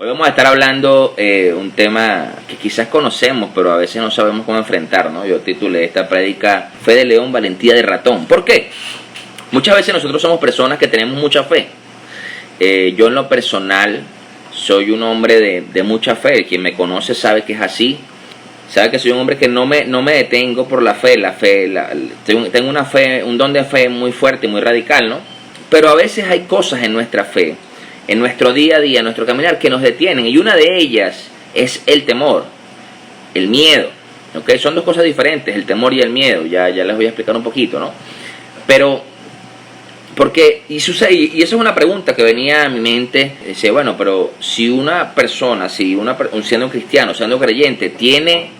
Hoy vamos a estar hablando un tema que quizás conocemos, pero a veces no sabemos cómo enfrentar, ¿no? Yo titulé esta prédica Fe de León, Valentía de Ratón. ¿Por qué? Muchas veces nosotros somos personas que tenemos mucha fe. Yo en lo personal soy un hombre de mucha fe. Quien me conoce sabe que es así. Sabe que soy un hombre que no me detengo por la fe. Tengo una fe, un don de fe muy fuerte y muy radical, ¿no? Pero a veces hay cosas en nuestra fe, en nuestro día a día, en nuestro caminar, que nos detienen. Y una de ellas es el temor, el miedo. ¿Okay? Son dos cosas diferentes, el temor y el miedo. Ya les voy a explicar un poquito, ¿no? Pero, porque, y eso es una pregunta que venía a mi mente. Dice, bueno, pero si una persona, siendo un cristiano, siendo creyente, tiene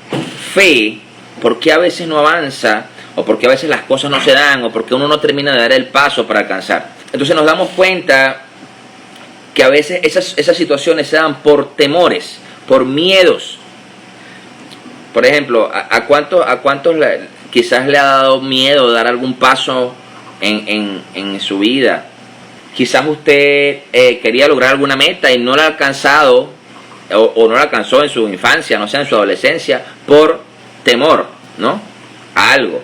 fe, ¿por qué a veces no avanza? ¿O por qué a veces las cosas no se dan? ¿O por qué uno no termina de dar el paso para alcanzar? Entonces nos damos cuenta que a veces esas situaciones se dan por temores, por miedos. Por ejemplo, ¿a cuántos quizás le ha dado miedo dar algún paso en su vida? Quizás usted quería lograr alguna meta y no la ha alcanzado, o no la alcanzó en su infancia, no sé, en su adolescencia, por temor, ¿no? A algo.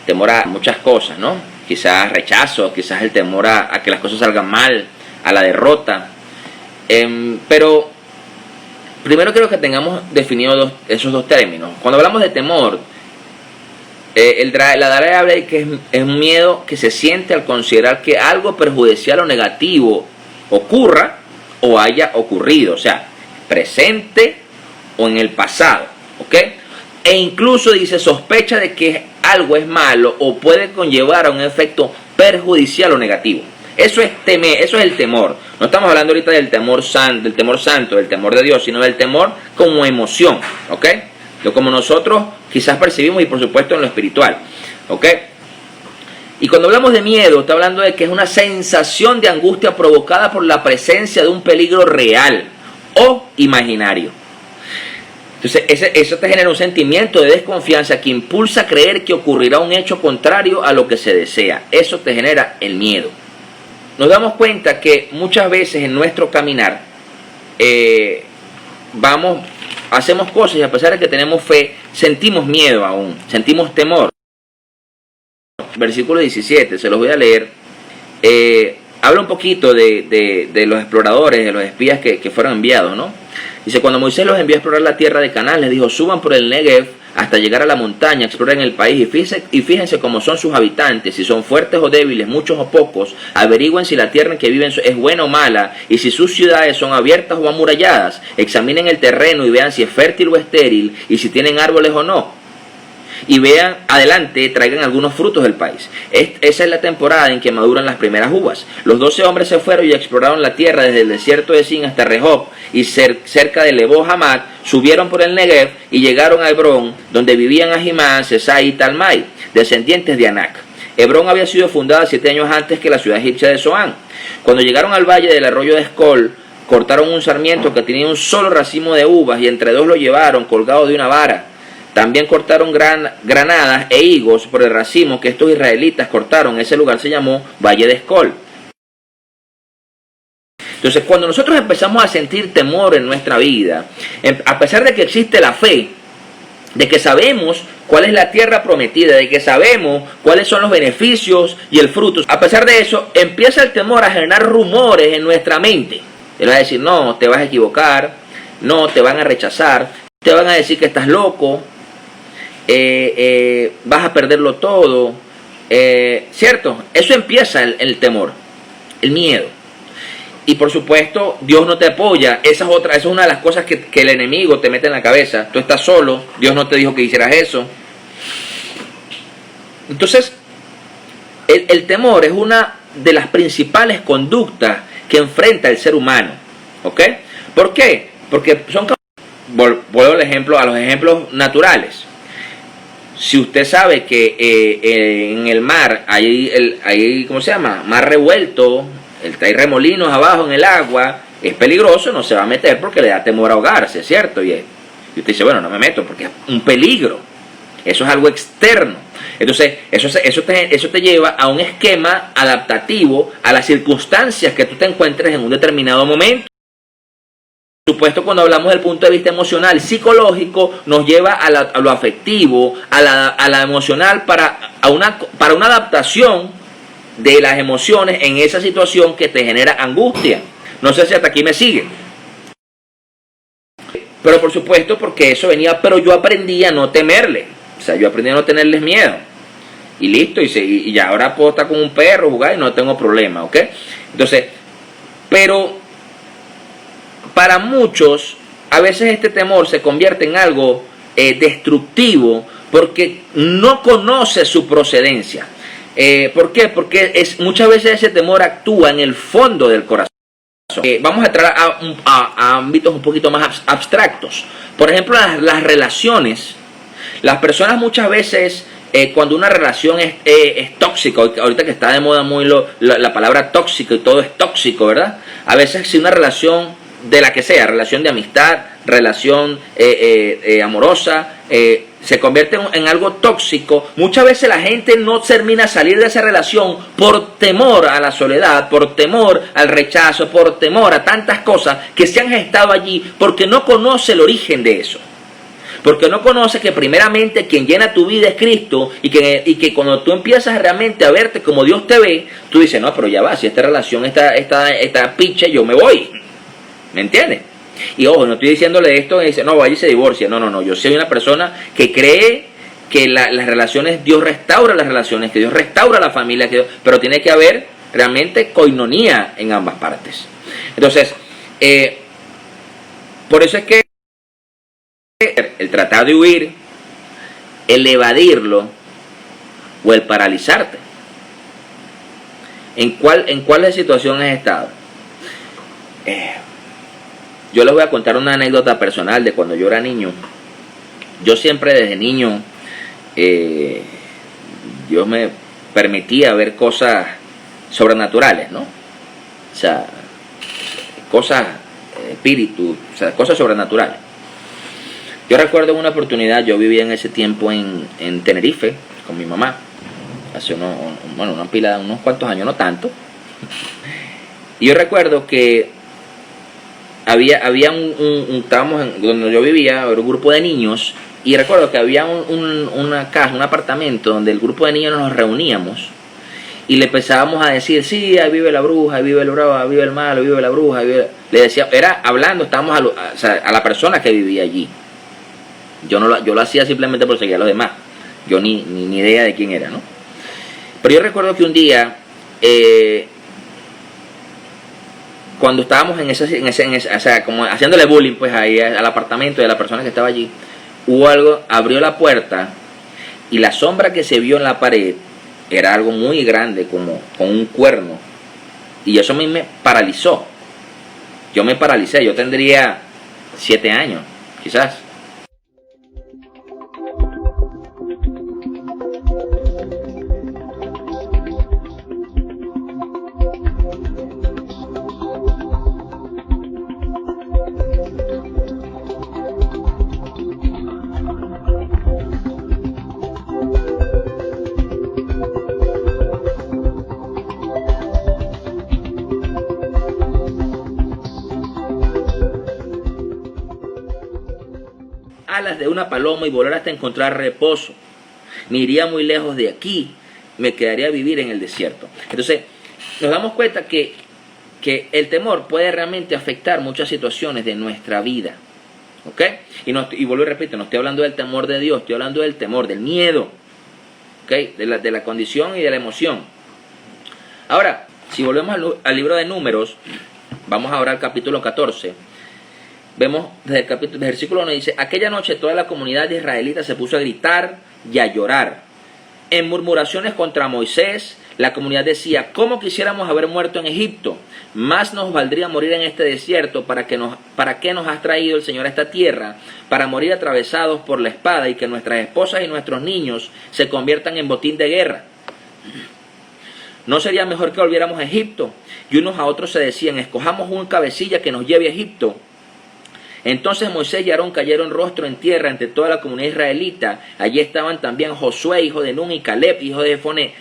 Temor a muchas cosas, ¿no? Quizás rechazo, quizás el temor a que las cosas salgan mal, a la derrota. Pero primero quiero que tengamos definidos esos dos términos. Cuando hablamos de temor, la Dalai habla de que es un miedo que se siente al considerar que algo perjudicial o negativo ocurra o haya ocurrido, o sea, presente o en el pasado, ¿ok? E incluso dice sospecha de que algo es malo o puede conllevar a un efecto perjudicial o negativo. Eso es el temor. No estamos hablando ahorita del temor santo, del temor de Dios, sino del temor como emoción, ¿ok? Lo como nosotros quizás percibimos y por supuesto en lo espiritual, ¿ok? Y cuando hablamos de miedo, está hablando de que es una sensación de angustia provocada por la presencia de un peligro real o imaginario. Entonces, eso te genera un sentimiento de desconfianza que impulsa a creer que ocurrirá un hecho contrario a lo que se desea. Eso te genera el miedo. Nos damos cuenta que muchas veces en nuestro caminar hacemos cosas y a pesar de que tenemos fe, sentimos miedo aún, sentimos temor. Versículo 17, se los voy a leer. Habla un poquito de los exploradores, de los espías que fueron enviados, ¿no? Dice, cuando Moisés los envió a explorar la tierra de Canaán, les dijo, suban por el Negev hasta llegar a la montaña, exploren el país y fíjense cómo son sus habitantes, si son fuertes o débiles, muchos o pocos, averigüen si la tierra en que viven es buena o mala, y si sus ciudades son abiertas o amuralladas, examinen el terreno y vean si es fértil o estéril, y si tienen árboles o no. Y vean adelante, traigan algunos frutos del país. Esa es la temporada en que maduran las primeras uvas. Los 12 hombres se fueron y exploraron la tierra desde el desierto de Sin hasta Rehob y cerca de Lebo Hamat, subieron por el Negev y llegaron a Hebrón, donde vivían Ahimán, Sesai y Talmai, descendientes de Anac. Hebrón había sido fundada 7 años antes que la ciudad egipcia de Zoán. Cuando llegaron al valle del arroyo de Escol, cortaron un sarmiento que tenía un solo racimo de uvas y entre dos lo llevaron colgado de una vara. También cortaron granadas e higos por el racimo que estos israelitas cortaron. Ese lugar se llamó Valle de Escol. Entonces, cuando nosotros empezamos a sentir temor en nuestra vida, a pesar de que existe la fe, de que sabemos cuál es la tierra prometida, de que sabemos cuáles son los beneficios y el fruto, a pesar de eso, empieza el temor a generar rumores en nuestra mente. Él va a decir, no, te vas a equivocar, no, te van a rechazar, te van a decir que estás loco, vas a perderlo todo, ¿cierto? Eso empieza el temor, el miedo. Y por supuesto, Dios no te apoya. Esa es una de las cosas que el enemigo te mete en la cabeza. Tú estás solo, Dios no te dijo que hicieras eso. Entonces, el temor es una de las principales conductas que enfrenta el ser humano. ¿Ok? ¿Por qué? Porque vuelvo a los ejemplos naturales. Si usted sabe que en el mar hay ¿cómo se llama? Mar revuelto, hay remolinos abajo en el agua, es peligroso, no se va a meter porque le da temor a ahogarse, ¿cierto? Y usted dice, bueno, no me meto porque es un peligro. Eso es algo externo. Entonces, eso te lleva a un esquema adaptativo a las circunstancias que tú te encuentres en un determinado momento. supuesto, cuando hablamos del punto de vista emocional, psicológico, nos lleva a lo afectivo, a la emocional, para una adaptación de las emociones en esa situación que te genera angustia. No sé si hasta aquí me sigue. Pero por supuesto, porque eso venía, pero yo aprendí a no temerle. O sea, yo aprendí a no tenerles miedo. Y listo, y ya ahora puedo estar con un perro, jugar y no tengo problema, ¿ok? Entonces, pero para muchos, a veces este temor se convierte en algo destructivo porque no conoce su procedencia. ¿Por qué? Porque muchas veces ese temor actúa en el fondo del corazón. Vamos a entrar a ámbitos un poquito más abstractos. Por ejemplo, las relaciones. Las personas muchas veces, cuando una relación es tóxica, ahorita que está de moda muy la palabra tóxico y todo es tóxico, ¿verdad? A veces si una relación de la que sea, relación de amistad, relación amorosa, se convierte en algo tóxico, muchas veces la gente no termina a salir de esa relación por temor a la soledad, por temor al rechazo, por temor a tantas cosas que se han gestado allí, porque no conoce el origen de eso. Porque no conoce que primeramente quien llena tu vida es Cristo, y que cuando tú empiezas realmente a verte como Dios te ve, tú dices, no, pero ya va, si esta relación está piche, yo me voy. ¿Me entiendes? Y ojo, no estoy diciéndole esto y dice, no, vaya y se divorcia. No, yo soy una persona que cree que las relaciones, Dios restaura las relaciones, que Dios restaura la familia, pero tiene que haber realmente coinonía en ambas partes. Entonces, por eso es que el tratar de huir, el evadirlo o el paralizarte. ¿En cuál situación has estado? Yo les voy a contar una anécdota personal de cuando yo era niño. Yo siempre desde niño, Dios me permitía ver cosas sobrenaturales, ¿no? O sea, cosas, espíritus, o sea, cosas sobrenaturales. Yo recuerdo una oportunidad, yo vivía en ese tiempo en Tenerife con mi mamá, hace unos cuantos años, no tanto. Y yo recuerdo que había estábamos donde yo vivía, era un grupo de niños, y recuerdo que había una casa, un apartamento donde el grupo de niños nos reuníamos y le empezábamos a decir, sí, ahí vive la bruja, ahí vive el bravo, ahí vive el malo, ahí vive la bruja, le decía, era hablando, estábamos a la persona que vivía allí. Yo lo hacía simplemente por seguir a los demás, yo ni idea de quién era, ¿no? Pero yo recuerdo que un día, cuando estábamos o sea, como haciéndole bullying pues ahí al apartamento de la persona que estaba allí, hubo algo, abrió la puerta y la sombra que se vio en la pared era algo muy grande, como con un cuerno, y eso a mí me paralizó. Yo me paralicé, yo tendría 7 años, quizás. Alas de una paloma y volar hasta encontrar reposo. Me iría muy lejos de aquí, me quedaría a vivir en el desierto. Entonces, nos damos cuenta que el temor puede realmente afectar muchas situaciones de nuestra vida. ¿Ok? Y vuelvo y repito, no estoy hablando del temor de Dios, estoy hablando del temor, del miedo. ¿Ok? De la condición y de la emoción. Ahora, si volvemos al libro de Números, vamos ahora al capítulo 14. Vemos desde el versículo 1 dice, aquella noche toda la comunidad de israelitas se puso a gritar y a llorar. En murmuraciones contra Moisés, la comunidad decía, ¿cómo quisiéramos haber muerto en Egipto? Más nos valdría morir en este desierto. ¿Para qué nos has traído el Señor a esta tierra? Para morir atravesados por la espada y que nuestras esposas y nuestros niños se conviertan en botín de guerra. ¿No sería mejor que volviéramos a Egipto? Y unos a otros se decían, escojamos un cabecilla que nos lleve a Egipto. Entonces Moisés y Aarón cayeron rostro en tierra ante toda la comunidad israelita. Allí estaban también Josué, hijo de Nun, y Caleb, hijo de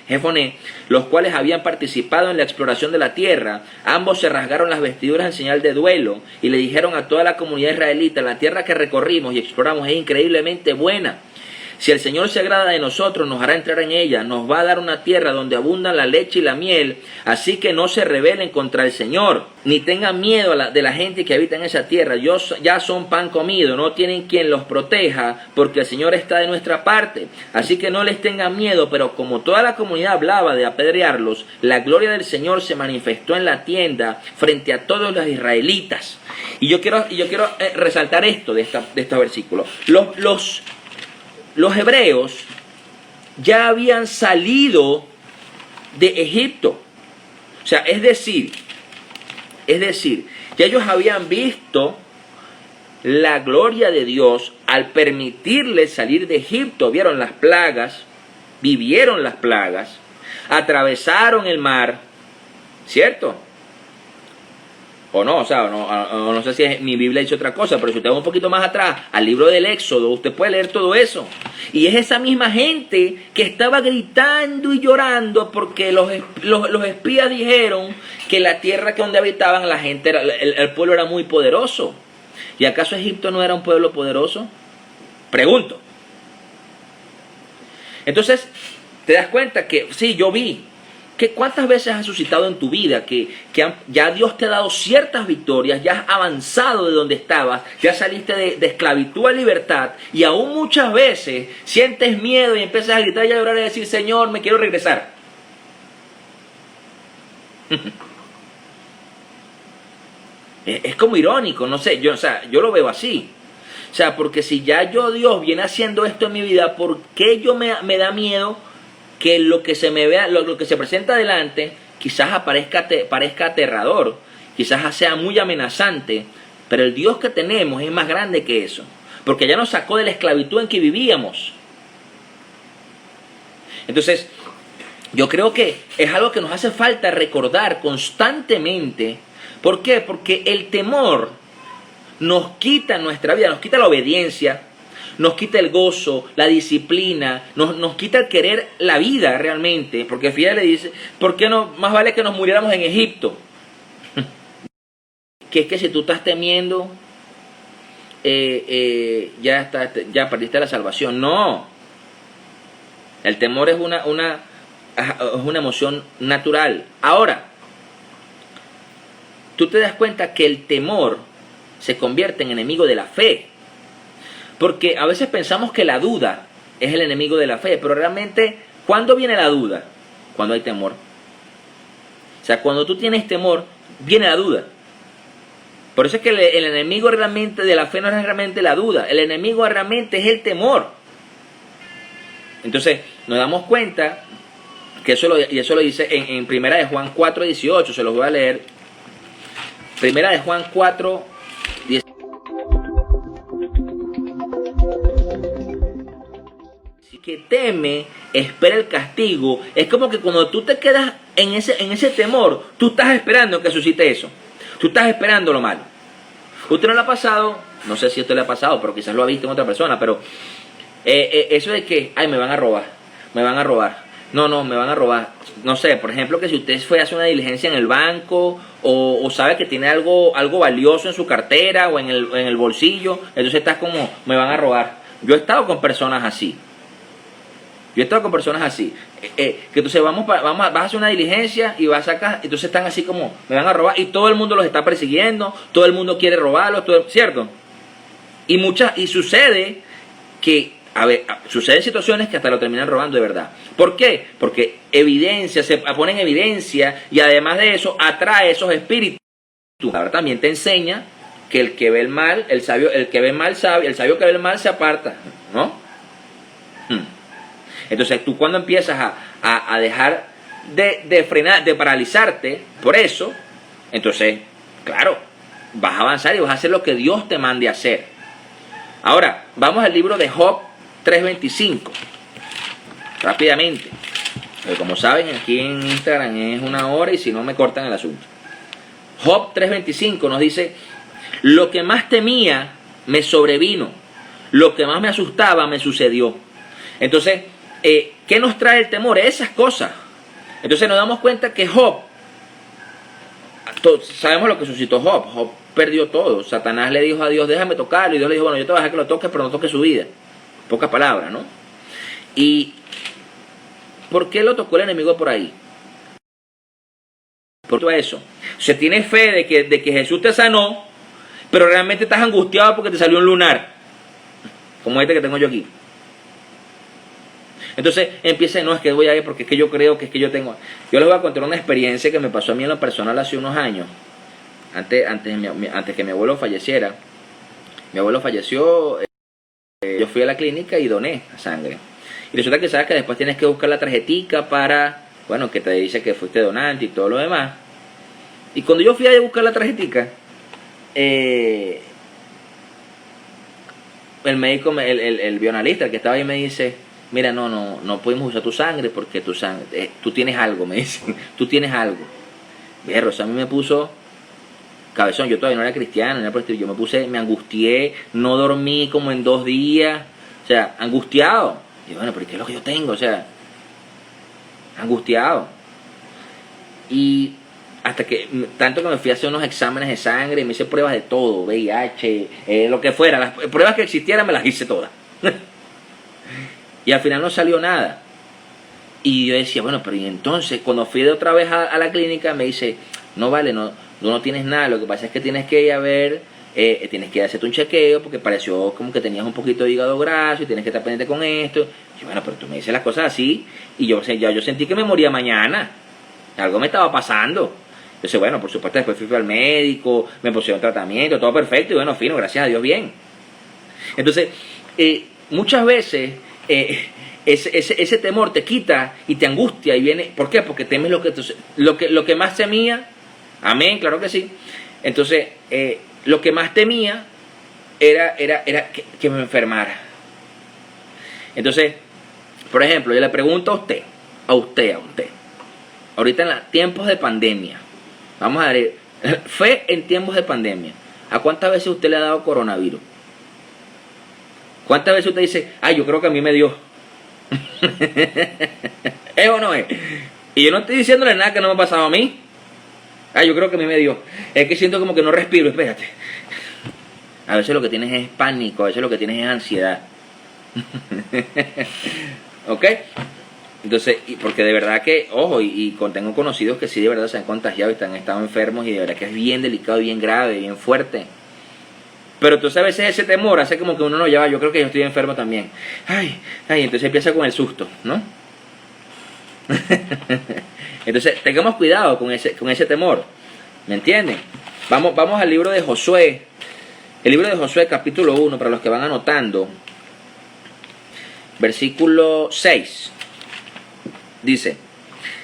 Jefoné, los cuales habían participado en la exploración de la tierra. Ambos se rasgaron las vestiduras en señal de duelo y le dijeron a toda la comunidad israelita: la tierra que recorrimos y exploramos es increíblemente buena. Si el Señor se agrada de nosotros, nos hará entrar en ella, nos va a dar una tierra donde abundan la leche y la miel, así que no se rebelen contra el Señor, ni tengan miedo de la gente que habita en esa tierra. Ya son pan comido, no tienen quien los proteja, porque el Señor está de nuestra parte, así que no les tengan miedo. Pero como toda la comunidad hablaba de apedrearlos, la gloria del Señor se manifestó en la tienda frente a todos los israelitas. Y yo quiero resaltar esto de estos versículos. Los hebreos ya habían salido de Egipto. O sea, es decir, ya ellos habían visto la gloria de Dios al permitirles salir de Egipto. Vieron las plagas, vivieron las plagas, atravesaron el mar, ¿cierto? O no, o sea, no sé si mi Biblia dice otra cosa, pero si usted va un poquito más atrás, al libro del Éxodo, usted puede leer todo eso. Y es esa misma gente que estaba gritando y llorando porque los espías dijeron que la tierra que donde habitaban la gente, el pueblo era muy poderoso. ¿Y acaso Egipto no era un pueblo poderoso? Pregunto. Entonces, te das cuenta que, sí, yo vi. ¿Cuántas veces has suscitado en tu vida que ya Dios te ha dado ciertas victorias, ya has avanzado de donde estabas, ya saliste de esclavitud a libertad, y aún muchas veces sientes miedo y empiezas a gritar y a llorar y a decir: Señor, me quiero regresar? Es como irónico, no sé, yo lo veo así. O sea, porque si ya Dios viene haciendo esto en mi vida, ¿por qué me da miedo que lo que se me vea, lo que se presenta adelante, quizás parezca aterrador, quizás sea muy amenazante? Pero el Dios que tenemos es más grande que eso, porque ya nos sacó de la esclavitud en que vivíamos. Entonces, yo creo que es algo que nos hace falta recordar constantemente. ¿Por qué? Porque el temor nos quita nuestra vida, nos quita la obediencia, nos quita el gozo, la disciplina, nos quita el querer la vida realmente. Porque fíjate, le dice: ¿por qué no? Más vale que nos muriéramos en Egipto. Que es que si tú estás temiendo, ya perdiste la salvación. No. El temor es una emoción natural. Ahora, tú te das cuenta que el temor se convierte en enemigo de la fe. Porque a veces pensamos que la duda es el enemigo de la fe, pero realmente, ¿cuándo viene la duda? Cuando hay temor. O sea, cuando tú tienes temor, viene la duda. Por eso es que el enemigo realmente de la fe no es realmente la duda, el enemigo realmente es el temor. Entonces, nos damos cuenta que eso lo dice en Primera de Juan 4:18, se los voy a leer. Primera de Juan 4:18. Que teme, espera el castigo. Es como que cuando tú te quedas en ese temor, tú estás esperando que suscite eso. Tú estás esperando lo malo. ¿Usted no le ha pasado? No sé si esto le ha pasado, pero quizás lo ha visto en otra persona, pero eso de que, ay, me van a robar. No, me van a robar. No sé, por ejemplo, que si usted fue a hacer una diligencia en el banco o sabe que tiene algo valioso en su cartera o en el bolsillo, entonces estás como, me van a robar. Yo he estado con personas así. Que entonces vas a hacer una diligencia y vas acá, entonces están así como, me van a robar, y todo el mundo los está persiguiendo, todo el mundo quiere robarlos, ¿cierto? Y sucede que, suceden situaciones que hasta lo terminan robando de verdad. ¿Por qué? Porque se pone en evidencia, y además de eso, atrae esos espíritus. Ahora también te enseña que el que ve el mal, el sabio que ve el mal se aparta, ¿no? Entonces tú, cuando empiezas a dejar de frenar, de paralizarte por eso, entonces, claro, vas a avanzar y vas a hacer lo que Dios te mande a hacer. Ahora, vamos al libro de Job 3:25. Rápidamente. Porque como saben, aquí en Instagram es 1 hora y si no me cortan el asunto. Job 3:25 nos dice: Lo que más temía me sobrevino. Lo que más me asustaba me sucedió. Entonces, ¿qué nos trae el temor? Esas cosas. Entonces nos damos cuenta que Job, sabemos lo que suscitó Job. Job perdió todo. Satanás le dijo a Dios, déjame tocarlo. Y Dios le dijo, bueno, yo te voy a dejar que lo toques, pero no toques su vida. Pocas palabras, ¿no? Y ¿por qué lo tocó el enemigo por ahí? Por todo eso. O sea, tienes fe de que Jesús te sanó, pero realmente estás angustiado porque te salió un lunar. Como este que tengo yo aquí. Entonces empieza, no, es que voy a ir porque es que yo creo que es que yo tengo. Yo les voy a contar una experiencia que me pasó a mí en lo personal hace unos años. Antes que mi abuelo falleciera. Mi abuelo falleció, yo fui a la clínica y doné sangre. Y resulta que sabes que después tienes que buscar la tarjetica para, bueno, que te dice que fuiste donante y todo lo demás. Y cuando yo fui a buscar la tarjetica, el médico, el bioanalista, el que estaba ahí, me dice, mira, no pudimos usar tu sangre porque tu sangre, tú tienes algo, me dice, tú tienes algo. Viejo, o sea, a mí me puso cabezón, yo todavía no era cristiano, yo me angustié, no dormí como en 2 días, o sea, angustiado. Y bueno, pero ¿qué es lo que yo tengo? O sea, angustiado. Y hasta que, tanto que me fui a hacer unos exámenes de sangre, me hice pruebas de todo, VIH, lo que fuera, las pruebas que existieran me las hice todas. Y al final no salió nada. Y yo decía, bueno, pero y entonces, cuando fui de otra vez a la clínica, me dice, no vale, tú no tienes nada, lo que pasa es que tienes que ir a ver, tienes que hacerte un chequeo, porque pareció como que tenías un poquito de hígado graso y tienes que estar pendiente con esto. Y bueno, pero tú me dices las cosas así, y yo sentí que me moría mañana, algo me estaba pasando. Entonces, bueno, por supuesto, después fui al médico, me pusieron tratamiento, todo perfecto, y bueno, fino, gracias a Dios, bien. Entonces, muchas veces, ese temor te quita y te angustia y viene, ¿por qué? Porque temes lo que más temía, amén, claro que sí. Entonces, lo que más temía era que me enfermara. Entonces, por ejemplo, yo le pregunto a usted, ahorita en los tiempos de pandemia, vamos a ver, fe en tiempos de pandemia, ¿a cuántas veces usted le ha dado coronavirus? ¿Cuántas veces usted dice, yo creo que a mí me dio? ¿Es o no es? Y yo no estoy diciéndole nada que no me ha pasado a mí. Yo creo que a mí me dio. Es que siento como que no respiro, espérate. A veces lo que tienes es pánico, a veces lo que tienes es ansiedad. ¿Ok? Entonces, porque de verdad que, ojo, tengo conocidos que sí de verdad se han contagiado y han estado enfermos y de verdad que es bien delicado, bien grave, bien fuerte. Pero entonces a veces ese temor hace como que uno no lleva, yo creo que yo estoy enfermo también. Entonces empieza con el susto, ¿no? Entonces tengamos cuidado con ese temor, ¿me entienden? Vamos al libro de Josué, el libro de Josué capítulo 1, para los que van anotando, versículo 6, dice,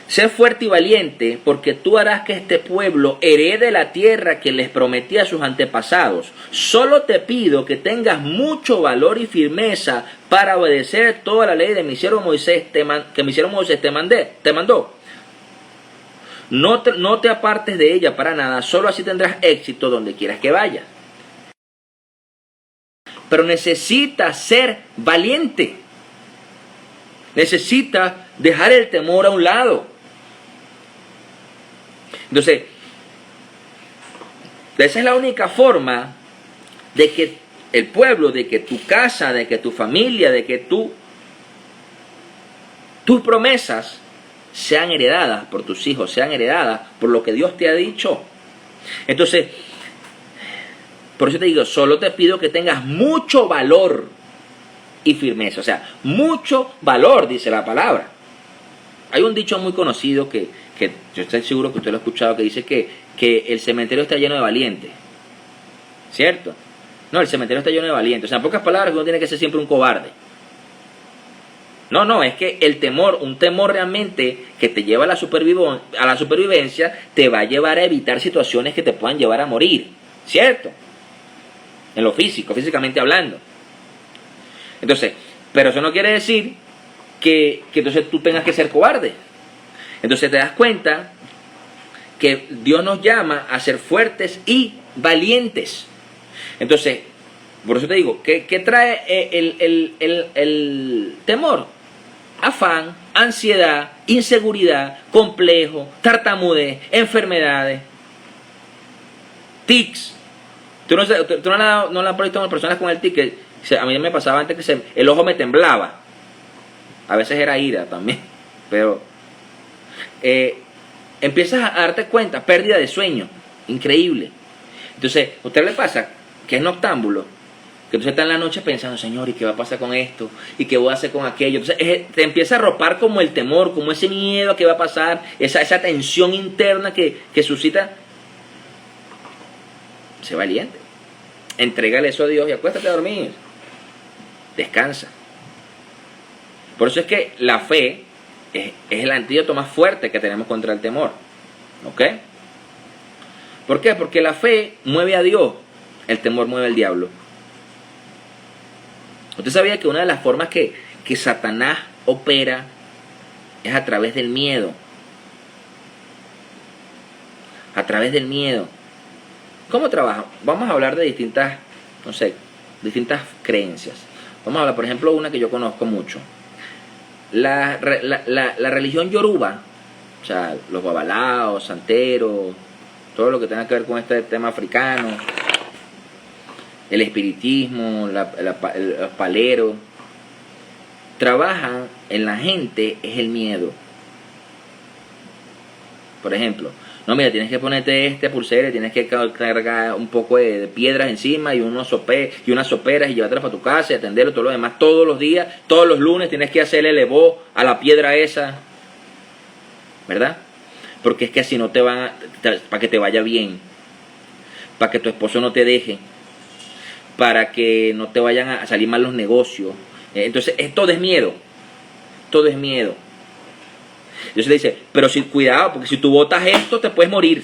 sé fuerte y valiente, porque tú harás que este pueblo herede la tierra que les prometí a sus antepasados. Solo te pido que tengas mucho valor y firmeza para obedecer toda la ley de mi siervo Moisés, que mi siervo Moisés te mandó. No te apartes de ella para nada, solo así tendrás éxito donde quieras que vayas. Pero necesitas ser valiente. Necesitas dejar el temor a un lado. Entonces, esa es la única forma de que el pueblo, de que tu casa, de que tu familia, de que tus promesas sean heredadas por tus hijos, sean heredadas por lo que Dios te ha dicho. Entonces, por eso te digo, solo te pido que tengas mucho valor y firmeza. O sea, mucho valor, dice la palabra. Hay un dicho muy conocido que yo estoy seguro que usted lo ha escuchado, que dice que el cementerio está lleno de valientes. ¿Cierto? No, el cementerio está lleno de valientes. O sea, en pocas palabras, uno tiene que ser siempre un cobarde. No, es que el temor, un temor realmente que te lleva a la supervivencia, te va a llevar a evitar situaciones que te puedan llevar a morir. ¿Cierto? En lo físico, físicamente hablando. Entonces, pero eso no quiere decir que entonces tú tengas que ser cobarde. Entonces te das cuenta que Dios nos llama a ser fuertes y valientes. Entonces, por eso te digo, ¿qué trae el temor? Afán, ansiedad, inseguridad, complejo, tartamudez, enfermedades, tics. Tú no la has visto a personas con el tic, que a mí me pasaba antes que el ojo me temblaba. A veces era ira también, pero empiezas a darte cuenta, pérdida de sueño, increíble. Entonces, ¿a usted le pasa que es noctámbulo? Que entonces está en la noche pensando, Señor, ¿y qué va a pasar con esto? ¿Y qué voy a hacer con aquello? Entonces te empieza a arropar como el temor, como ese miedo a qué va a pasar, esa tensión interna que suscita. Sé valiente. Entrégale eso a Dios y acuéstate a dormir. Descansa. Por eso es que la fe es el antídoto más fuerte que tenemos contra el temor. ¿Ok? ¿Por qué? Porque la fe mueve a Dios, el temor mueve al diablo. ¿Usted sabía que una de las formas que Satanás opera es a través del miedo? A través del miedo. ¿Cómo trabaja? Vamos a hablar de distintas creencias. Vamos a hablar, por ejemplo, una que yo conozco mucho. La religión yoruba, o sea, los babalaos, santeros, todo lo que tenga que ver con este tema africano, el espiritismo, los paleros, trabajan en la gente es el miedo. Por ejemplo, no, mira, tienes que ponerte este pulsera, tienes que cargar un poco de piedras encima y unas soperas y llevártelas para tu casa y atenderlo, todo lo demás todos los días, todos los lunes tienes que hacerle elevó a la piedra esa, ¿verdad? Porque es que así no te van para que te vaya bien, para que tu esposo no te deje, para que no te vayan a salir mal los negocios. Entonces, todo es miedo, todo es miedo. Entonces le dice, pero cuidado, porque si tú botas esto te puedes morir.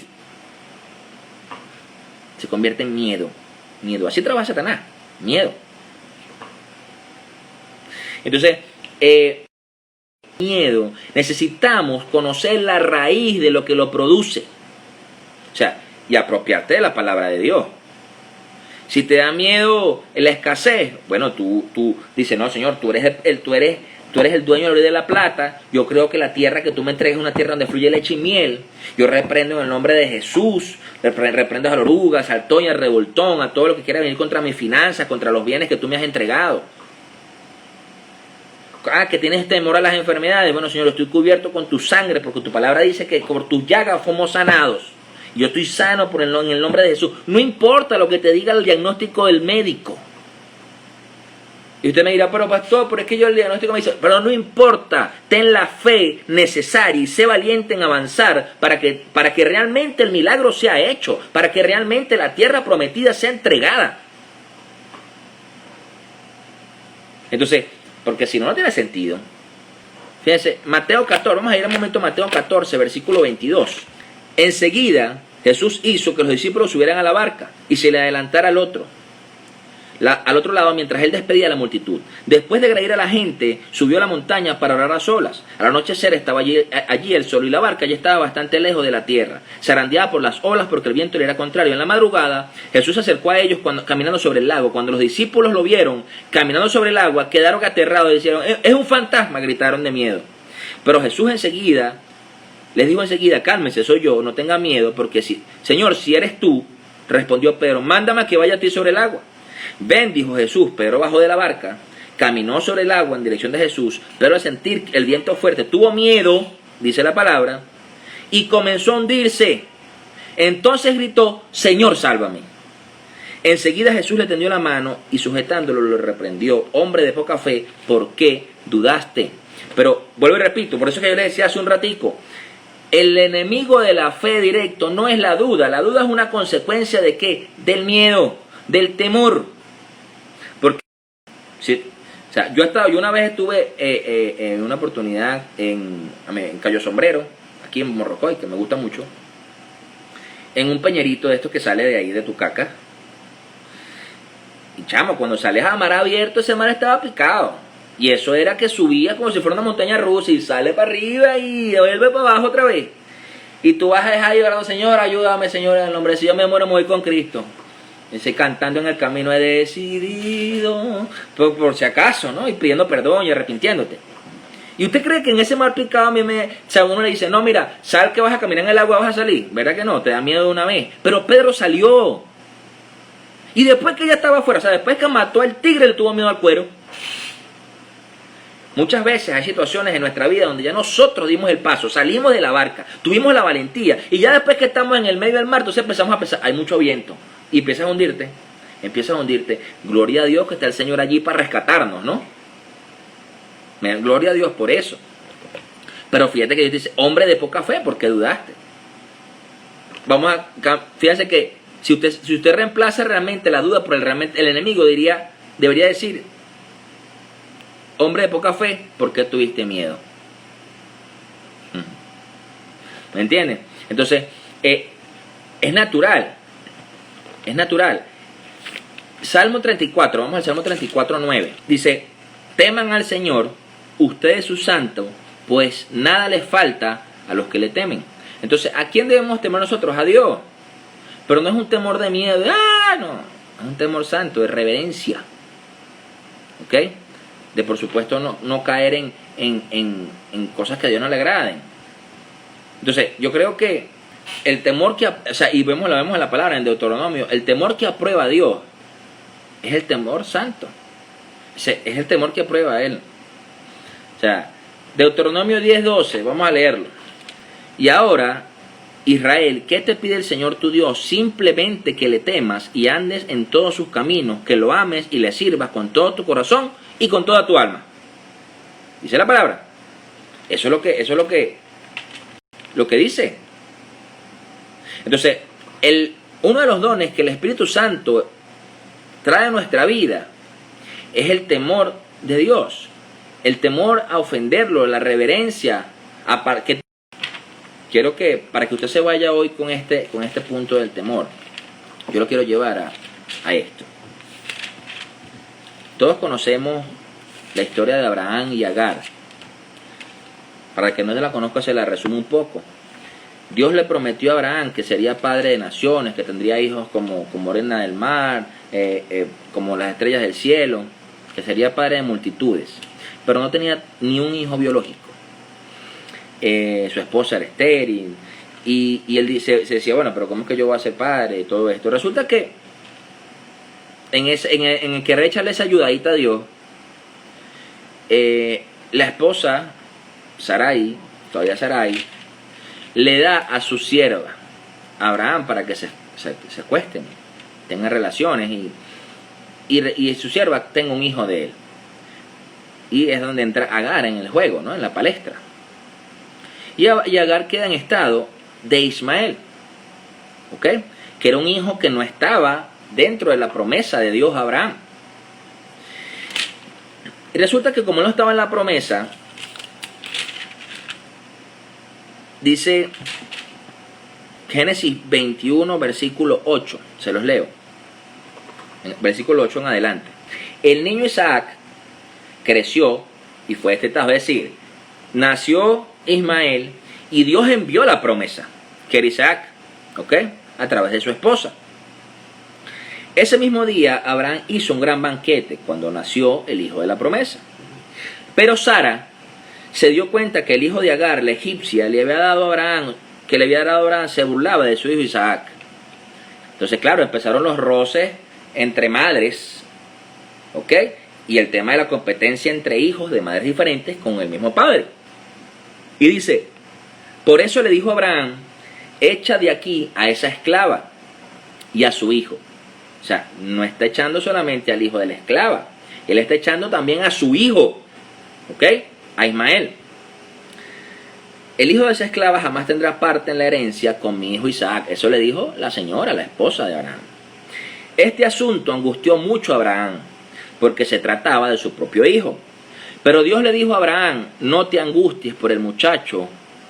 Se convierte en miedo. Miedo. Así trabaja Satanás. Miedo. Entonces, miedo. Necesitamos conocer la raíz de lo que lo produce. O sea, y apropiarte de la palabra de Dios. Si te da miedo la escasez, bueno, tú dices, no, Señor, tú eres el dueño del oro y de la plata. Yo creo que la tierra que tú me entregues es una tierra donde fluye leche y miel. Yo reprendo en el nombre de Jesús. Reprendo a la oruga, al toño, al revoltón, a todo lo que quiera venir contra mis finanzas, contra los bienes que tú me has entregado. Que tienes temor a las enfermedades. Bueno, Señor, estoy cubierto con tu sangre, porque tu palabra dice que por tus llagas fuimos sanados. Yo estoy sano en el nombre de Jesús. No importa lo que te diga el diagnóstico del médico. Y usted me dirá, pero pastor, pero es que yo el diagnóstico me dice, pero no importa, ten la fe necesaria y sé valiente en avanzar para que realmente el milagro sea hecho, para que realmente la tierra prometida sea entregada. Entonces, porque si no, no tiene sentido. Fíjense, Mateo 14, vamos a ir un momento a Mateo 14, versículo 22. Enseguida, Jesús hizo que los discípulos subieran a la barca y se le adelantara al otro lado, mientras él despedía a la multitud. Después de agredir a la gente, subió a la montaña para orar a solas. Al anochecer estaba allí él solo y la barca ya estaba bastante lejos de la tierra, zarandeada por las olas porque el viento le era contrario. En la madrugada, Jesús se acercó a ellos caminando sobre el lago. Cuando los discípulos lo vieron caminando sobre el agua, quedaron aterrados y dijeron, es un fantasma, gritaron de miedo. Pero Jesús les dijo enseguida, cálmese, soy yo, no tenga miedo, porque Señor, si eres tú, respondió Pedro, mándame a que vaya a ti sobre el agua. Ven, dijo Jesús. Pedro bajó de la barca, caminó sobre el agua en dirección de Jesús, pero al sentir el viento fuerte tuvo miedo, dice la palabra, y comenzó a hundirse. Entonces gritó, Señor, sálvame. Enseguida Jesús le tendió la mano y sujetándolo lo reprendió. Hombre de poca fe, ¿por qué dudaste? Pero vuelvo y repito, por eso que yo le decía hace un ratico, el enemigo de la fe directo no es la duda. La duda es una consecuencia ¿de qué? Del miedo, del temor. Porque yo una vez estuve en una oportunidad en Cayo Sombrero, aquí en Morrocoy, que me gusta mucho, en un peñerito de estos que sale de ahí de Tucaca. Y chamo, cuando sales a mar abierto, ese mar estaba picado. Y eso era que subía como si fuera una montaña rusa y sale para arriba y vuelve para abajo otra vez. Y tú vas a dejar llorando, Señor, ayúdame, Señor, en el nombre de Dios, me muero, me voy con Cristo. Ese cantando en el camino he decidido, por si acaso, ¿no? Y pidiendo perdón y arrepintiéndote. ¿Y usted cree que en ese mal picado a mí uno le dice, no, mira, sal que vas a caminar en el agua, vas a salir? ¿Verdad que no? Te da miedo de una vez. Pero Pedro salió. Y después que ya estaba afuera, o sea, después que mató al tigre, le tuvo miedo al cuero. Muchas veces hay situaciones en nuestra vida donde ya nosotros dimos el paso, salimos de la barca, tuvimos la valentía, y ya después que estamos en el medio del mar, entonces empezamos a pensar, hay mucho viento, y empiezas a hundirte, gloria a Dios que está el Señor allí para rescatarnos, ¿no? Gloria a Dios por eso. Pero fíjate que Dios dice, hombre de poca fe, ¿por qué dudaste? Fíjense que si usted reemplaza realmente la duda por el enemigo, debería decir, hombre de poca fe, ¿por qué tuviste miedo? ¿Me entiendes? Entonces, es natural. Salmo 34, vamos al Salmo 34, 9. Dice, teman al Señor, ustedes sus santos, pues nada les falta a los que le temen. Entonces, ¿a quién debemos temer nosotros? A Dios. Pero no es un temor de miedo, no. Es un temor santo, de reverencia. ¿Ok? De por supuesto no caer en cosas que a Dios no le agraden. Entonces, yo creo que el temor y lo vemos en la palabra, en Deuteronomio, el temor que aprueba a Dios es el temor santo. Es el temor que aprueba a Él. O sea, Deuteronomio 10:12, vamos a leerlo. Y ahora, Israel, ¿qué te pide el Señor tu Dios? Simplemente que le temas y andes en todos sus caminos, que lo ames y le sirvas con todo tu corazón y con toda tu alma. Dice la palabra. Eso es lo que dice. Entonces, uno de los dones que el Espíritu Santo trae a nuestra vida es el temor de Dios, el temor a ofenderlo, la reverencia. Quiero para que usted se vaya hoy con este punto del temor, yo lo quiero llevar a esto. Todos conocemos la historia de Abraham y Agar. Para el que no se la conozca, se la resumo un poco. Dios le prometió a Abraham que sería padre de naciones, que tendría hijos como arena del mar, como las estrellas del cielo, que sería padre de multitudes. Pero no tenía ni un hijo biológico. Su esposa era estéril. Y él se decía, bueno, pero ¿cómo es que yo voy a ser padre? Y todo esto. Resulta que en el querer echarle esa ayudadita a Dios, la esposa, Sarai, le da a su sierva, Abraham, para que se acuesten, tengan relaciones y su sierva tenga un hijo de él. Y es donde entra Agar en el juego, ¿no? En la palestra. Y Agar queda en estado de Ismael, ¿ok? Que era un hijo que no estaba dentro de la promesa de Dios a Abraham. Y resulta que como no estaba en la promesa, dice Génesis 21, versículo 8, se los leo, versículo 8 en adelante. El niño Isaac creció y fue destetado, es decir, nació Ismael y Dios envió la promesa, que era Isaac, ¿ok? A través de su esposa. Ese mismo día Abraham hizo un gran banquete cuando nació el hijo de la promesa. Pero Sara se dio cuenta que el hijo de Agar, la egipcia, le había dado a Abraham, se burlaba de su hijo Isaac. Entonces, claro, empezaron los roces entre madres, ¿ok? Y el tema de la competencia entre hijos de madres diferentes con el mismo padre. Y dice, por eso le dijo a Abraham, echa de aquí a esa esclava y a su hijo. O sea, no está echando solamente al hijo de la esclava, él está echando también a su hijo, ¿ok? A Ismael. El hijo de esa esclava jamás tendrá parte en la herencia con mi hijo Isaac. Eso le dijo la señora, la esposa de Abraham. Este asunto angustió mucho a Abraham, porque se trataba de su propio hijo. Pero Dios le dijo a Abraham, no te angusties por el muchacho,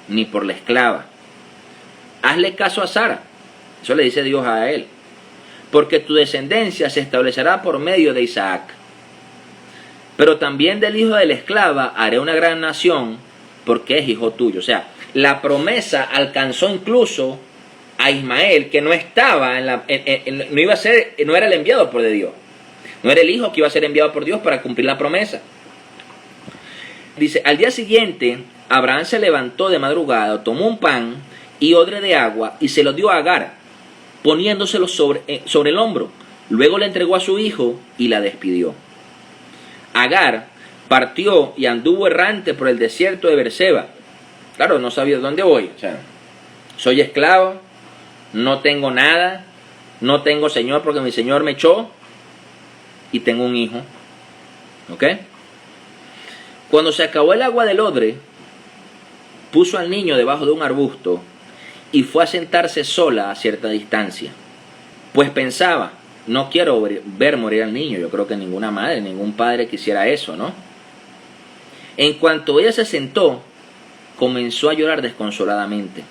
ni por la esclava. Hazle caso a Sara. Eso le dice Dios a él. Porque tu descendencia se establecerá por medio de Isaac. Pero también del hijo de la esclava haré una gran nación, porque es hijo tuyo. O sea, la promesa alcanzó incluso a Ismael, que no estaba no iba a ser, no era el enviado por de Dios. No era el hijo que iba a ser enviado por Dios para cumplir la promesa. Dice, al día siguiente, Abraham se levantó de madrugada, tomó un pan y odre de agua y se lo dio a Agar, poniéndoselo sobre el hombro. Luego le entregó a su hijo y la despidió. Agar partió y anduvo errante por el desierto de Beerseba. Claro, no sabía dónde voy. O sea, soy esclavo, no tengo nada, no tengo señor porque mi señor me echó y tengo un hijo. ¿Ok? Cuando se acabó el agua del odre, puso al niño debajo de un arbusto y fue a sentarse sola a cierta distancia. Pues pensaba, no quiero ver morir al niño. Yo creo que ninguna madre, ningún padre quisiera eso, ¿no? En cuanto ella se sentó, comenzó a llorar desconsoladamente.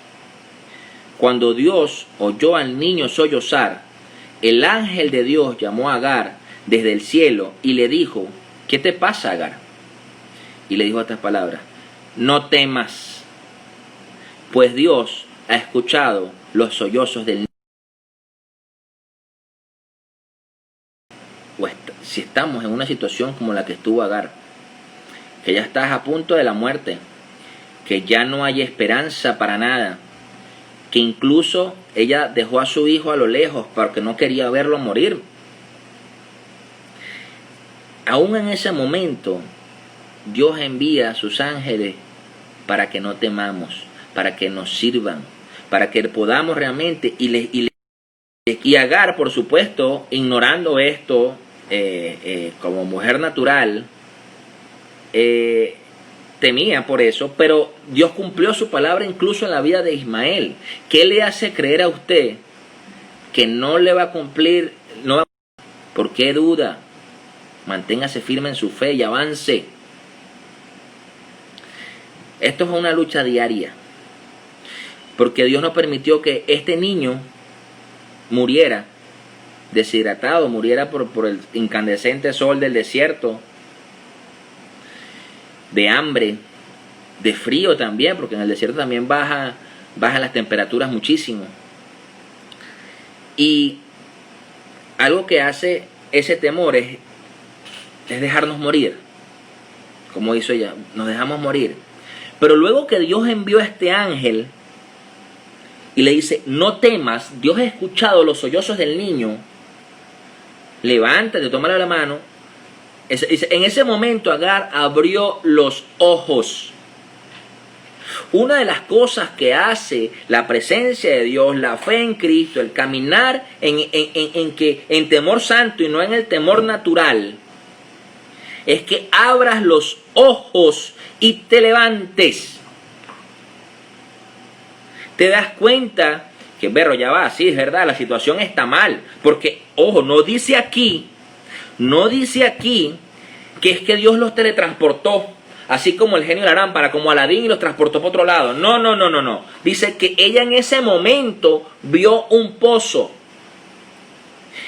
Cuando Dios oyó al niño sollozar, el ángel de Dios llamó a Agar desde el cielo y le dijo, ¿qué te pasa, Agar? Y le dijo estas palabras, no temas, pues Dios ha escuchado los sollozos del niño. Pues si estamos en una situación como la que estuvo Agar, que ya estás a punto de la muerte, que ya no hay esperanza para nada, que incluso ella dejó a su hijo a lo lejos porque no quería verlo morir. Aún en ese momento, Dios envía a sus ángeles para que no temamos, para que nos sirvan, para que podamos realmente, y Agar, por supuesto, ignorando esto, como mujer natural, temía por eso, pero Dios cumplió su palabra incluso en la vida de Ismael. ¿Qué le hace creer a usted que no le va a cumplir? ¿Por qué duda? Manténgase firme en su fe y avance. Esto es una lucha diaria, porque Dios no permitió que este niño muriera deshidratado, muriera por el incandescente sol del desierto, de hambre, de frío también, porque en el desierto también bajan las temperaturas muchísimo. Y algo que hace ese temor es dejarnos morir, como hizo ella, nos dejamos morir. Pero luego que Dios envió a este ángel y le dice, no temas, Dios ha escuchado los sollozos del niño, levántate, tómale la mano. En ese momento Agar abrió los ojos. Una de las cosas que hace la presencia de Dios, la fe en Cristo, el caminar en temor santo y no en el temor natural, es que abras los ojos y te levantes. Te das cuenta que, pero ya va, sí, es verdad, la situación está mal. Porque, ojo, no dice aquí que es que Dios los teletransportó, así como el genio de la lámpara, como Aladín, y los transportó para otro lado. No. Dice que ella en ese momento vio un pozo.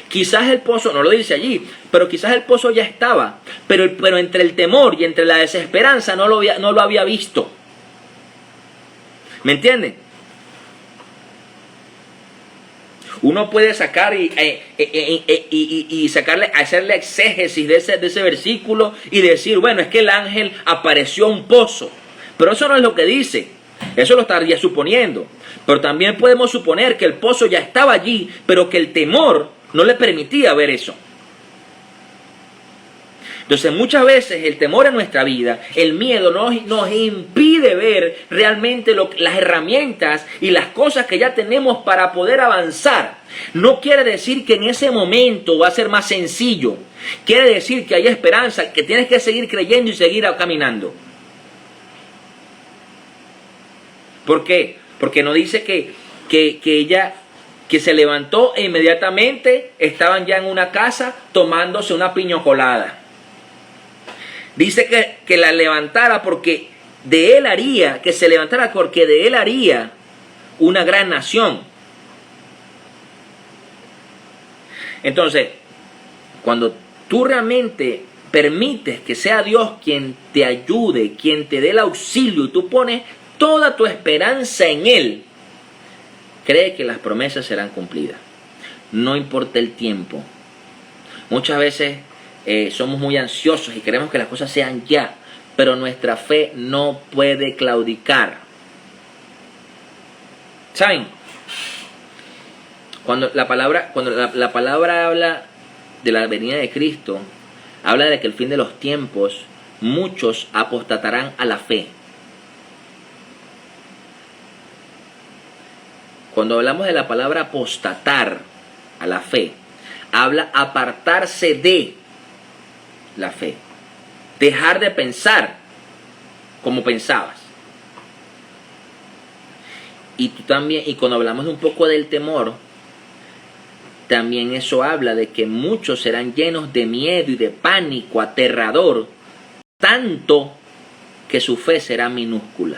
Quizás el pozo, no lo dice allí, pero quizás el pozo ya estaba, pero entre el temor y entre la desesperanza no lo había visto. ¿Me entienden? Uno puede sacar y hacerle exégesis de ese versículo y decir, bueno, es que el ángel apareció a un pozo. Pero eso no es lo que dice. Eso lo estaría suponiendo. Pero también podemos suponer que el pozo ya estaba allí, pero que el temor no le permitía ver eso. Entonces muchas veces el temor en nuestra vida, el miedo nos impide ver realmente las herramientas y las cosas que ya tenemos para poder avanzar. No quiere decir que en ese momento va a ser más sencillo. Quiere decir que hay esperanza, que tienes que seguir creyendo y seguir caminando. ¿Por qué? Porque no dice que ella, que se levantó e inmediatamente estaban ya en una casa tomándose una piña colada. Dice que la levantara porque de él haría, que se levantara porque de él haría una gran nación. Entonces, cuando tú realmente permites que sea Dios quien te ayude, quien te dé el auxilio, y tú pones toda tu esperanza en Él, cree que las promesas serán cumplidas. No importa el tiempo. Muchas veces somos muy ansiosos y queremos que las cosas sean ya, pero nuestra fe no puede claudicar. ¿Saben? Cuando la palabra habla de la venida de Cristo, habla de que el fin de los tiempos, muchos apostatarán a la fe. Cuando hablamos de la palabra apostatar a la fe, habla apartarse de la fe, dejar de pensar como pensabas. Y tú también, y cuando hablamos de un poco del temor, también eso habla de que muchos serán llenos de miedo y de pánico aterrador, tanto que su fe será minúscula.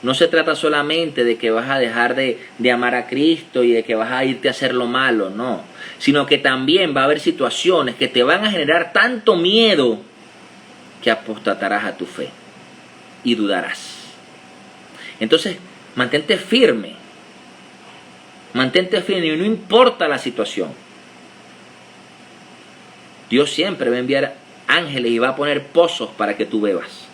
No se trata solamente de que vas a dejar de amar a Cristo y de que vas a irte a hacer lo malo, no. Sino que también va a haber situaciones que te van a generar tanto miedo que apostatarás a tu fe y dudarás. Entonces, mantente firme. Mantente firme y no importa la situación. Dios siempre va a enviar ángeles y va a poner pozos para que tú bebas.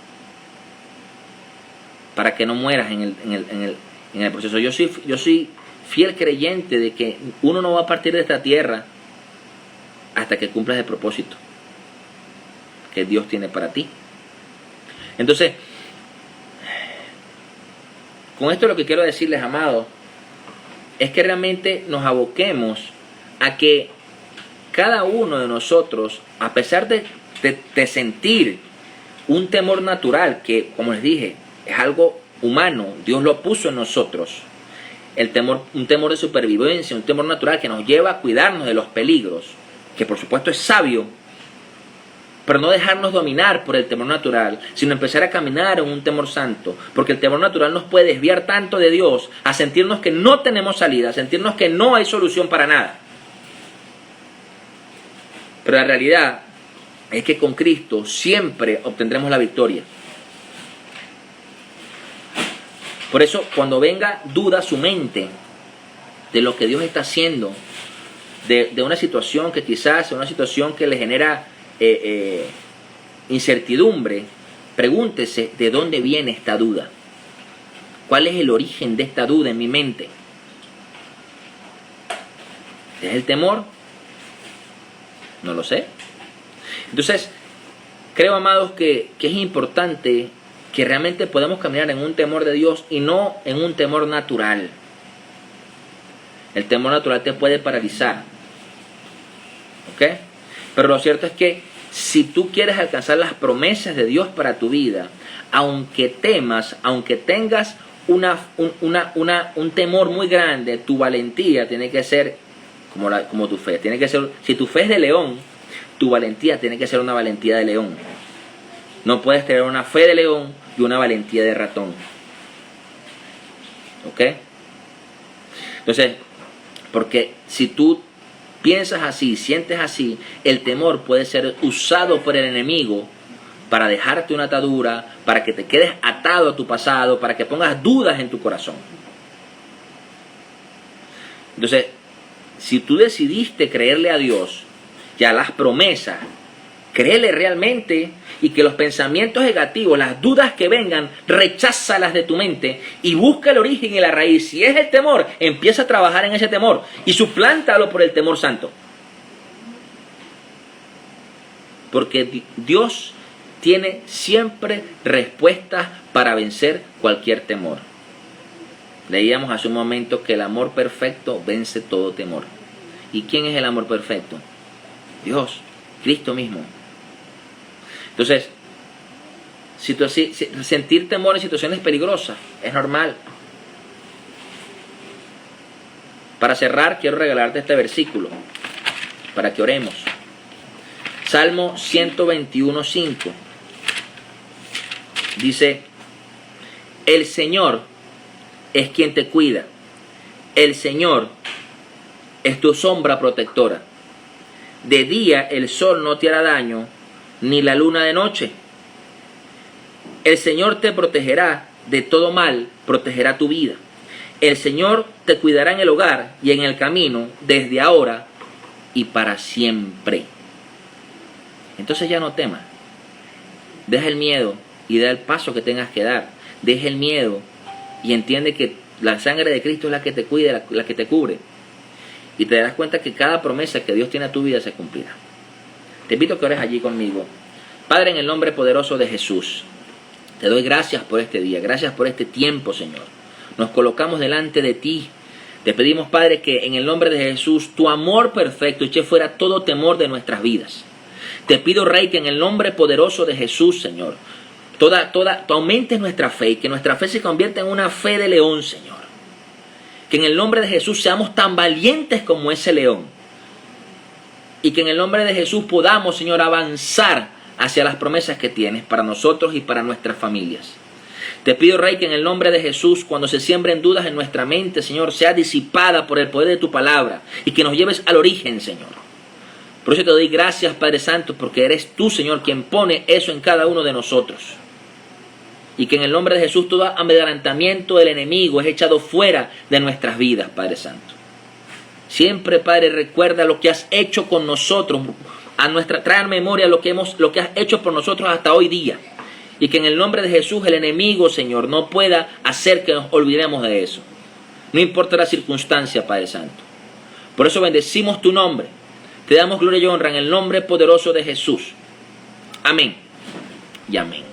Para que no mueras en el proceso. Yo soy fiel creyente de que uno no va a partir de esta tierra hasta que cumplas el propósito que Dios tiene para ti. Entonces, con esto lo que quiero decirles, amados, es que realmente nos aboquemos a que cada uno de nosotros, a pesar de sentir un temor natural, que como les dije, es algo humano, Dios lo puso en nosotros, el temor, un temor de supervivencia, un temor natural que nos lleva a cuidarnos de los peligros, que por supuesto es sabio, pero no dejarnos dominar por el temor natural, sino empezar a caminar en un temor santo, porque el temor natural nos puede desviar tanto de Dios, a sentirnos que no tenemos salida, a sentirnos que no hay solución para nada. Pero la realidad es que con Cristo siempre obtendremos la victoria. Por eso, cuando venga duda a su mente de lo que Dios está haciendo, de una situación que quizás es una situación que le genera incertidumbre, pregúntese de dónde viene esta duda. ¿Cuál es el origen de esta duda en mi mente? ¿Es el temor? No lo sé. Entonces, creo, amados, que es importante que realmente podamos caminar en un temor de Dios y no en un temor natural. El temor natural te puede paralizar. ¿Ok? Pero lo cierto es que si tú quieres alcanzar las promesas de Dios para tu vida, aunque temas, aunque tengas un temor muy grande, tu valentía tiene que ser como tu fe. Tiene que ser, si tu fe es de león, tu valentía tiene que ser una valentía de león. No puedes tener una fe de león y una valentía de ratón. ¿Ok? Entonces, porque si tú piensas así, sientes así, el temor puede ser usado por el enemigo para dejarte una atadura, para que te quedes atado a tu pasado, para que pongas dudas en tu corazón. Entonces, si tú decidiste creerle a Dios y a las promesas, créele realmente, y que los pensamientos negativos, las dudas que vengan, recházalas de tu mente y busca el origen y la raíz. Si es el temor, empieza a trabajar en ese temor y suplántalo por el temor santo. Porque Dios tiene siempre respuestas para vencer cualquier temor. Leíamos hace un momento que el amor perfecto vence todo temor. ¿Y quién es el amor perfecto? Dios, Cristo mismo. Entonces, sentir temor en situaciones peligrosas es normal. Para cerrar, quiero regalarte este versículo para que oremos. Salmo 121:5 dice: el Señor es quien te cuida. El Señor es tu sombra protectora. De día el sol no te hará daño, ni la luna de noche. El Señor te protegerá de todo mal protegerá tu vida. El Señor te cuidará en el hogar y en el camino desde ahora y para siempre. Entonces ya no temas. Deja el miedo y da el paso que tengas que dar. Deja el miedo y entiende que la sangre de Cristo es la que te cuida, la que te cubre. Y te darás cuenta que cada promesa que Dios tiene a tu vida se cumplirá. Te invito a que ores allí conmigo. Padre, en el nombre poderoso de Jesús, te doy gracias por este día, gracias por este tiempo, Señor. Nos colocamos delante de ti. Te pedimos, Padre, que en el nombre de Jesús, tu amor perfecto eche fuera todo temor de nuestras vidas. Te pido, Rey, que en el nombre poderoso de Jesús, Señor, tú aumentes nuestra fe y que nuestra fe se convierta en una fe de león, Señor. Que en el nombre de Jesús seamos tan valientes como ese león. Y que en el nombre de Jesús podamos, Señor, avanzar hacia las promesas que tienes para nosotros y para nuestras familias. Te pido, Rey, que en el nombre de Jesús, cuando se siembren dudas en nuestra mente, Señor, sea disipada por el poder de tu palabra y que nos lleves al origen, Señor. Por eso te doy gracias, Padre Santo, porque eres tú, Señor, quien pone eso en cada uno de nosotros. Y que en el nombre de Jesús todo amedrentamiento del enemigo es echado fuera de nuestras vidas, Padre Santo. Siempre, Padre, recuerda lo que has hecho con nosotros, trae a memoria lo que has hecho por nosotros hasta hoy día. Y que en el nombre de Jesús el enemigo, Señor, no pueda hacer que nos olvidemos de eso. No importa la circunstancia, Padre Santo. Por eso bendecimos tu nombre. Te damos gloria y honra en el nombre poderoso de Jesús. Amén y amén.